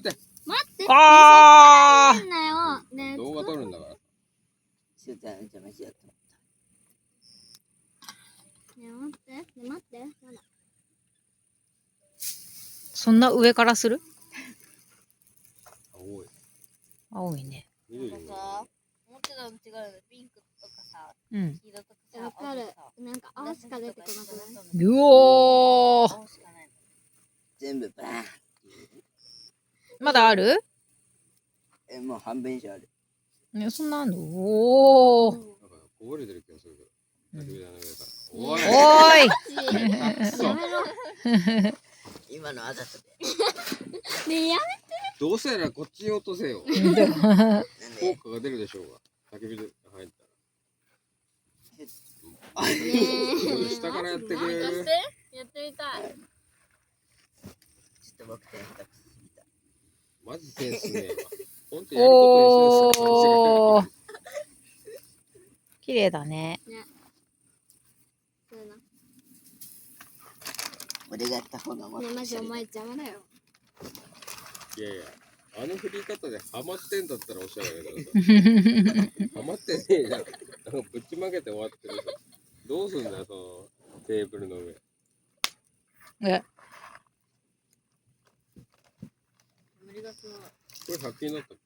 待って。待って。あーんなよ。ね、動画撮るんだから。ね待って。ね待って。まだ。そんな上からする？青い。青いね。緑の。思ってたの違うよね。ピンクとかさ、うん。黄色とかさ。わかる。なんか青しか出てこなくない？うおー。青しかないの。全部バーン。まだある？もう半分以上ある。ね、そんなあんの？おー。なんかこぼれてる気がするけど。うん焚き火台の上から。おい。おーい。そう。今のあざとで。ねえ、やどうせならこっちに落とせよ。なんで効果が出るでしょうが。焚き火で入ったら。めて。ね下からやってくれる。やってみたい。ちょっと僕手下手くそすぎた。マジセンスねえわ。ほんとやることにセンス感じがおー。綺麗だね。そういうの。俺がやった方がもっねえ、とマジお前邪魔だよ。いやいや、あの振り方でハマってんだったらおしゃれだけどさ。ハマってねえじゃん。なんかぶちまけて終わってるさ。どうすんだよ、そのテーブルの上。え、無理がすごい。これ100均だったっけ？